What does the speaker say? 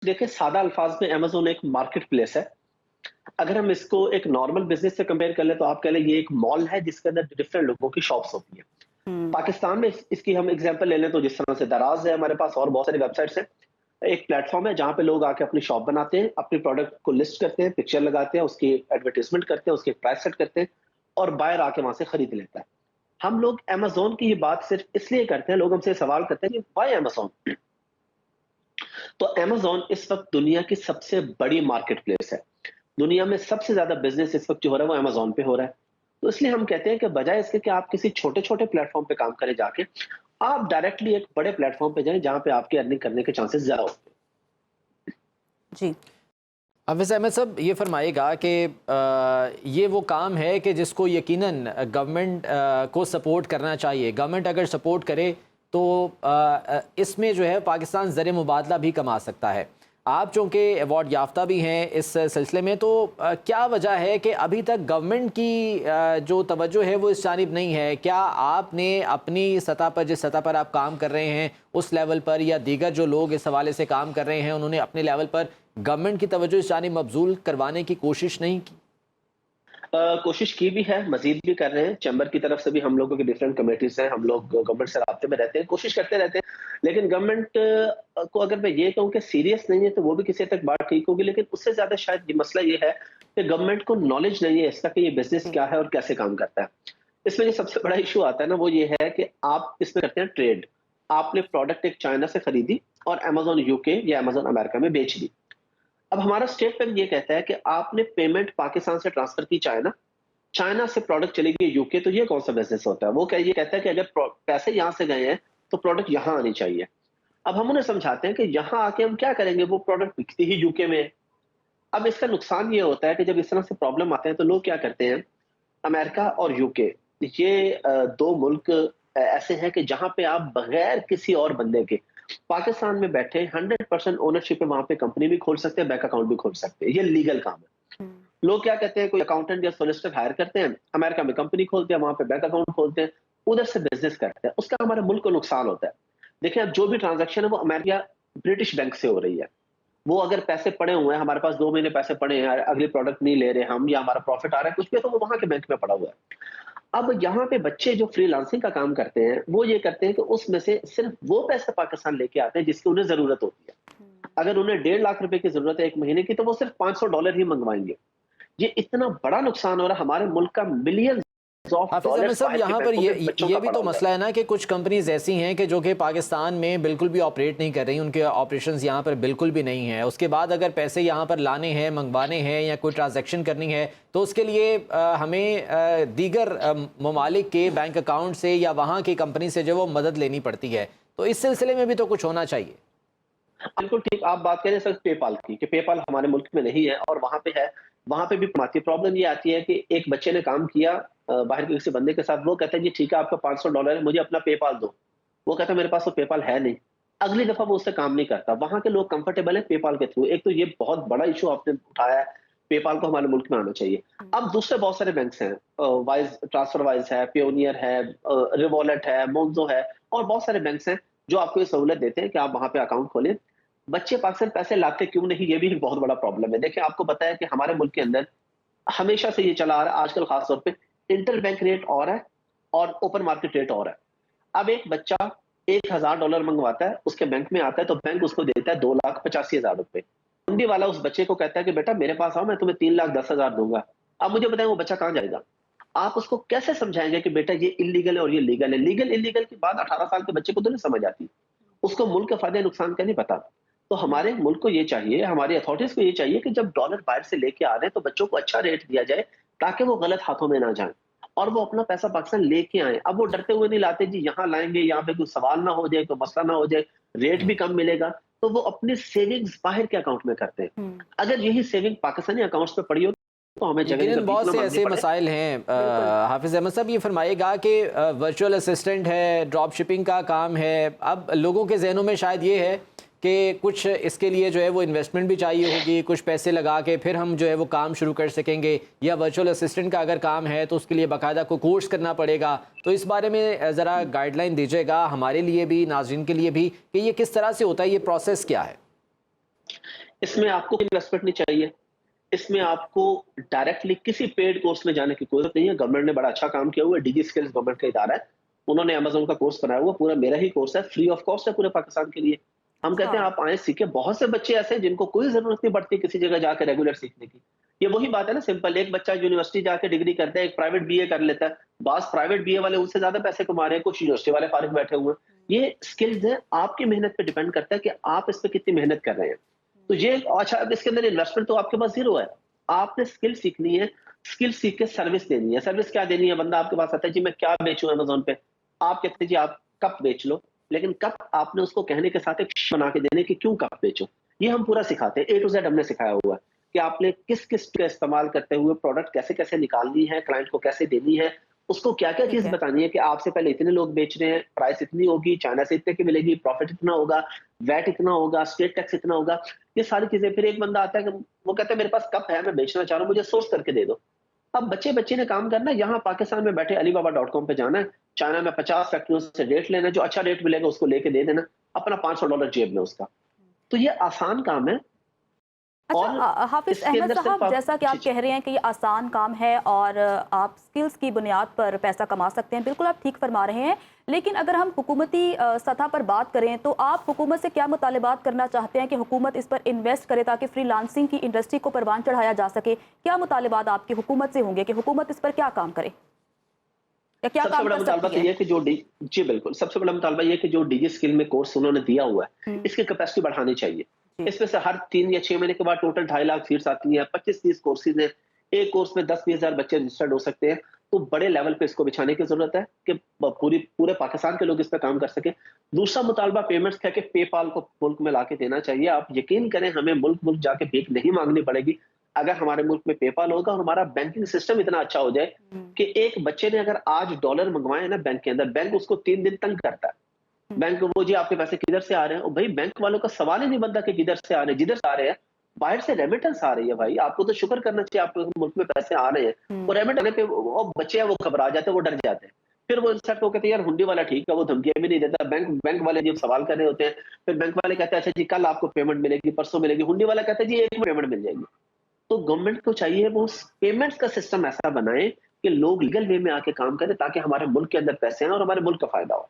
देखिए, सादा अल्फाज में अमेज़न एक मार्केट प्लेस है। अगर हम इसको एक नॉर्मल बिज़नेस से कंपेयर कर लें तो आप कह लें ये एक मॉल है जिसके अंदर डिफरेंट लोगों की शॉप्स होती हैं। हुँ, पाकिस्तान में इसकी हम एग्ज़ाम्पल ले लें तो जिस तरह से दराज़ है हमारे पास और बहुत सारी वेबसाइट्स हैं। एक प्लेटफ़ॉर्म है जहाँ पे लोग आके अपनी शॉप बनाते हैं, अपने प्रोडक्ट को लिस्ट करते हैं, पिक्चर लगाते हैं, उसकी एडवर्टाइज़मेंट करते हैं, उसकी प्राइस सेट करते हैं और बायर आके वहाँ से खरीद लेता है। हम लोग अमेज़न की ये बात सिर्फ़ इसलिए करते हैं, लोग हमसे सवाल करते हैं कि व्हाई अमेज़न? तो अमेज़न इस वक़्त दुनिया की सबसे बड़ी मार्केट प्लेस है। दुनिया में सबसे ज़्यादा बिज़नेस इस वक़्त जो हो रहा है वो अमेज़न पे हो रहा है। तो इसलिए हम कहते हैं कि बजाए इसके कि आप किसी छोटे-छोटे प्लेटफ़ॉर्म पे काम करें जाके, आप डायरेक्टली एक बड़े प्लेटफ़ॉर्म पे जाएँ जहाँ पे आपकी अर्निंग करने के चांसेस ज़्यादा होते हैं। जी। हाफ़िज़ अहमद साहब ये फ़रमाइएगा कि ये वो काम है कि जिसको यकीनन गवर्नमेंट को सपोर्ट करना चाहिए। गवर्नमेंट अगर सपोर्ट करे तो इसमें जो है पाकिस्तान ज़र मुबादला भी कमा सकता है। आप चूँकि अवार्ड याफ्ता भी हैं इस सिलसिले में, तो क्या वजह है कि अभी तक गवर्नमेंट की जो तवज्जो है वो इस जानिब नहीं है? क्या आपने अपनी सतह पर, जिस सतह पर आप काम कर रहे हैं उस लेवल पर, या दीगर जो लोग इस हवाले से काम कर रहे हैं उन्होंने अपने लेवल पर गवर्नमेंट की तवज्जो इस जानिब मबज़ूल करवाने की कोशिश नहीं की? कोशिश की भी है, मज़ीद भी कर रहे हैं। चैम्बर की तरफ से भी हम लोगों की डिफरेंट कमिटीज़ हैं, हम लोग गवर्नमेंट से राब्ते में रहते हैं, कोशिश करते रहते हैं। लेकिन गवर्नमेंट को अगर मैं ये कहूँ कि सीरियस नहीं है, तो वो भी किसी हद तक बात ठीक होगी। लेकिन उससे ज़्यादा शायद ये मसला ये है कि गवर्नमेंट को नॉलेज नहीं है इसका कि ये बिज़नेस क्या है और कैसे काम करता है। इसमें जो सबसे बड़ा इश्यू आता है ना, वो ये है कि आप इसमें करते हैं ट्रेड। आपने प्रोडक्ट एक चाइना से खरीदी और अमेज़न यूके या अमेज़न अमेरिका में बेच दी। अब हमारा स्टेट बैंक ये कहता है कि आपने पेमेंट पाकिस्तान से ट्रांसफर की चाइना, चाइना से प्रोडक्ट चली गई यूके, तो ये कौन सा बिजनेस होता है? वो क्या ये कहता है कि अगर पैसे यहाँ से गए हैं तो प्रोडक्ट यहाँ आनी चाहिए। अब हम उन्हें समझाते हैं कि यहाँ आके हम क्या करेंगे, वो प्रोडक्ट बिकती ही यूके में है। अब इसका नुकसान ये होता है कि जब इस तरह से प्रॉब्लम आते हैं तो लोग क्या करते हैं, अमेरिका और यूके ये दो मुल्क ऐसे हैं कि जहां पे आप बगैर किसी और बंदे के पाकिस्तान में बैठे 100% ओनरशिप है, वहां पे कंपनी भी खोल सकते हैं, बैंक अकाउंट भी खोल सकते हैं। ये लीगल काम है। हुँ, लोग क्या कहते हैं, कोई अकाउंटेंट या सोलिसिटर हायर करते हैं, अमेरिका में कंपनी खोलते हैं, वहां पे बैंक अकाउंट खोलते हैं, उधर से बिजनेस करते हैं। उसका हमारे मुल्क को नुकसान होता है। देखिए, अब जो भी ट्रांजैक्शन है वो अमेरिका ब्रिटिश बैंक से हो रही है। वो अगर पैसे पड़े हुए हैं, हमारे पास 2 महीने पैसे पड़े हैं, अगली प्रोडक्ट नहीं ले रहे हम, या हमारा प्रॉफिट आ रहा है कुछ भी, तो वो वहाँ के बैंक में पड़ा हुआ है। अब यहाँ पे बच्चे जो फ्रीलांसिंग का काम करते हैं, वो ये करते हैं कि उसमें से सिर्फ वो पैसे पाकिस्तान लेके आते हैं जिसकी उन्हें ज़रूरत होती है। हुँ। अगर उन्हें 1.5 लाख रुपए की ज़रूरत है 1 महीने की, तो वो सिर्फ $500 ही मँगवाएँगे। ये इतना बड़ा नुकसान हो रहा है, हमारे मुल्क का मिलियंस ऑफ हाफिज़ अहमद डॉलर्स साहब बाहर के यहाँ पर बैंकों में बच्चों ये का भी पड़ा तो हुआ है। मसला है ना कि कुछ कंपनीज ऐसी हैं कि जो कि पाकिस्तान में बिल्कुल भी ऑपरेट नहीं कर रही, उनके ऑपरेशंस यहाँ पर बिल्कुल भी नहीं है। उसके बाद अगर पैसे यहाँ पर लाने हैं, मंगवाने हैं या कोई ट्रांजैक्शन करनी है तो उसके लिए हमें दीगर ममालिक के बैंक अकाउंट से या वहाँ की कंपनी से जो वो मदद लेनी पड़ती है। तो इस सिलसिले में भी तो कुछ होना चाहिए। बिल्कुल ठीक, आप बात करें सर पेपाल की, कि पेपाल हमारे मुल्क में नहीं है और वहाँ पे है, वहाँ पे भी प्रॉब्लम ये आती है कि एक बच्चे ने काम किया बाहर के किसी बंदे के साथ, वो कहता है जी ठीक है आपका $500 है, मुझे अपना पेपाल दो। वो कहता है मेरे पास तो पेपाल है नहीं। अगली दफा वो उससे काम नहीं करता। वहाँ के लोग कंफर्टेबल है पेपाल के थ्रू। एक तो ये बहुत बड़ा इशू आपने उठाया है, पेपाल को हमारे मुल्क में आना चाहिए। हुँ, अब दूसरे बहुत सारे बैंक्स हैं, वाइज ट्रांसफर वाइज है, पियोनियर है, रिवॉलेट है, मोन्जो है और बहुत सारे बैंक्स हैं जो आपको ये सहूलत देते हैं कि आप वहाँ पे अकाउंट खोलें। बच्चे पाकिस्तान पैसे लाते क्यों नहीं, ये भी एक बहुत बड़ा प्रॉब्लम है। देखिए, आपको पता है कि हमारे मुल्क के अंदर हमेशा से ये चला आ रहा है, आजकल खास तौर पे इंटर बैंक रेट और है और ओपन मार्केट रेट और है। अब एक बच्चा $1000 मंगवाता है, उसके बैंक में आता है तो बैंक उसको देता है 2,85,000 रुपए। हुंडी वाला उस बच्चे को कहता है कि बेटा मेरे पास आओ, मैं तुम्हें 3,10,000 दूंगा। अब मुझे बताएं वो बच्चा कहाँ जाएगा? आप उसको कैसे समझाएंगे कि बेटा ये इलीगल है और ये लीगल है? लीगल इलीगल की बात 18 साल के बच्चे को तो नहीं समझ आती। उसको मुल्क के फायदे नुकसान का नहीं पता। तो हुँ। हमारे मुल्क को ये चाहिए, हमारी अथॉरिटीज को ये चाहिए कि जब डॉलर बाहर से लेके आ रहे हैं तो बच्चों को अच्छा रेट दिया जाए ताकि वो गलत हाथों में ना जाए और वो अपना पैसा पाकिस्तान लेके आए। अब वो डरते हुए नहीं लाते जी, यहाँ लाएंगे, यहाँ पे कोई सवाल ना हो जाए, कोई मसला ना हो जाए, रेट भी कम मिलेगा, तो वो अपनी सेविंग्स बाहर के अकाउंट में करते हैं। हुँ, अगर यही सेविंग पाकिस्तानी अकाउंट्स में पड़ी हो तो हमें जगह जगह यकीनन भीख बहुत ना से मांगनी ऐसे पड़े। मसाइल हैं। बिल्कुल। हाफिज़ अहमद साहब ये फरमाइएगा कि वर्चुअल असिस्टेंट है, ड्रॉप शिपिंग का काम है। अब लोगों के जहनों में शायद ये है कि कुछ इसके लिए जो है वो इन्वेस्टमेंट भी चाहिए होगी, कुछ पैसे लगा के फिर हम जो है वो काम शुरू कर सकेंगे, या वर्चुअल असिस्टेंट का अगर काम है तो उसके लिए बाकायदा कोई कोर्स करना पड़ेगा। तो इस बारे में ज़रा गाइडलाइन दीजिएगा हमारे लिए भी, नाज़रीन के लिए भी, कि ये किस तरह से होता है, ये प्रोसेस क्या है? इसमें आपको इन्वेस्टमेंट नहीं चाहिए, इसमें आपको डायरेक्टली किसी पेड कोर्स में जाने की जरूरत नहीं है। गवर्नमेंट ने बड़ा अच्छा काम किया हुआ है, डिजी स्किल्स गवर्नमेंट का इदारा है, उन्होंने अमेज़न का कोर्स बनाया हुआ, पूरा मेरा ही कोर्स है, फ्री ऑफ कॉस्ट है पूरे पाकिस्तान के लिए। हम कहते हैं अच्छा। आप आएँ सीखें, बहुत से बच्चे ऐसे हैं जिनको कोई ज़रूरत नहीं पड़ती किसी जगह जाकर रेगुलर सीखने की। ये वही बात है ना सिंपल, एक बच्चा यूनिवर्सिटी जाके डिग्री करता है, एक प्राइवेट बीए कर लेता है, बास प्राइवेट बीए वाले उनसे ज़्यादा पैसे कमा रहे हैं, कुछ यूनिवर्सिटी वाले फारिग बैठे हुए हैं। ये स्किल्स हैं, आपकी मेहनत पे डिपेंड करता है कि आप इस पे कितनी मेहनत कर रहे हैं। तो ये अच्छा, अब इसके अंदर इन्वेस्टमेंट तो आपके पास ज़ीरो है। आपने स्किल सीखनी है, स्किल सीख के सर्विस देनी है। सर्विस क्या देनी है? बंदा आपके पास आता है, जी मैं क्या बेचूँ अमेज़न पे? आप कहते हैं जी आप कप बेच लो, लेकिन कप आपने उसको कहने के साथ एक बना के देने कि क्यों कप बेचो। ये हम पूरा सिखाते हैं, ए टू ज़ेड हमने सिखाया हुआ है कि आपने किस-किस का इस्तेमाल करते हुए प्रोडक्ट कैसे-कैसे निकालनी है, क्लाइंट को कैसे देनी है, उसको क्या-क्या ठीक चीज़ है। बतानी है कि आपसे पहले इतने लोग बेच रहे हैं, प्राइस इतनी होगी, चाइना से इतने की मिलेगी, प्रॉफिट इतना होगा, वैट इतना होगा, स्टेट टैक्स इतना होगा। ये सारी चीज़ें, फिर एक बंदा आता है कि वो कहता है मेरे पास कप है, मैं बेचना चाह रहा हूँ, मुझे सोर्स करके दे दो। अब बच्चे-बच्चे ने काम करना है, यहाँ पाकिस्तान में बैठे alibaba.com पे जाना है, चाइना में 50 फैक्ट्रियों से रेट लेना है, जो अच्छा रेट मिलेगा उसको लेके दे देना, अपना $500 जेब में उसका। तो ये आसान काम है अच्छा, और हाफिज़ इसके अहमद अंदर सिर्फ साहब, आप जैसा कि जी, आप जी। कह रहे हैं कि ये आसान काम है और आप स्किल्स की बुनियाद पर पैसा कमा सकते हैं, बिल्कुल आप ठीक फरमा रहे हैं। लेकिन अगर हम हुकूमती सतह पर बात करें तो आप हुकूमत से क्या मुतालबात करना चाहते हैं कि हुकूमत इस पर इन्वेस्ट करे ताकि फ्रीलांसिंग की इंडस्ट्री को परवान चढ़ाया जा सके? क्या मुतालबात आपकी हुकूमत से होंगे कि हुकूमत इस पर क्या काम करे या क्या सबसे काम बड़ा कर मुतालबा सकती तो है? ये है कि जो डी जी, बिल्कुल। सबसे बड़ा मुतालबा ये है कि जो डीजी स्किल में कोर्स उन्होंने दिया हुआ है, हुँ, इसकी कैपेसिटी बढ़ानी चाहिए। जी, इसमें से हर 3 या 6 महीने के बाद टोटल 2.5 लाख सीट्स आती हैं, 25-30 कोर्सेज़ हैं। एक कोर्स में 10-20 हज़ार बच्चे रजिस्टर्ड हो सकते हैं। तो बड़े लेवल पे इसको बिछाने की ज़रूरत है कि पूरे पाकिस्तान के लोग इस पे काम कर सकें। दूसरा मुतालबा पेमेंट्स का है कि पेपाल को मुल्क में लाके देना चाहिए। आप यकीन करें, हमें मुल्क-मुल्क जाके भीख नहीं माँगनी पड़ेगी। अगर हमारे मुल्क में पेपाल होगा और हमारा बैंकिंग सिस्टम इतना अच्छा हो जाए हुँ, कि एक बच्चे ने अगर आज डॉलर मंगवाए ना बैंक के अंदर, बैंक उसको 3 दिन तंग करता है। हुँ, बैंक वो जी आपके पैसे किधर से आ रहे हैं? और भाई बैंक वालों का सवाल ही नहीं बनता कि किधर से आ रहे हैं, जिधर से आ रहे हैं, बाहर से रेमिटेंस आ रही है भाई, आपको तो शुक्र करना चाहिए आपके मुल्क में पैसे आ रहे हैं। हुँ, वो रेमिट आने पे वो बच्चे हैं वो घबरा जाते हैं, वो डर जाते हैं। फिर वो इंसल्ट वो कहते हैं यार हुंडी वाला ठीक है, वो धमकियाँ भी नहीं देता। बैंक बैंक वाले जब सवाल कर रहे होते हैं, फिर बैंक वाले कहते हैं अच्छा जी कल आपको पेमेंट मिलेगी, परसों मिलेगी। हुंडी वाला कहता है जी एक में पेमेंट मिल जाएगी। तो गवर्नमेंट को चाहिए वो पेमेंट्स का सिस्टम ऐसा बनाए कि लोग लीगल वे में आके काम करें ताकि हमारे मुल्क के अंदर पैसे आएँ और हमारे मुल्क का फायदा हो।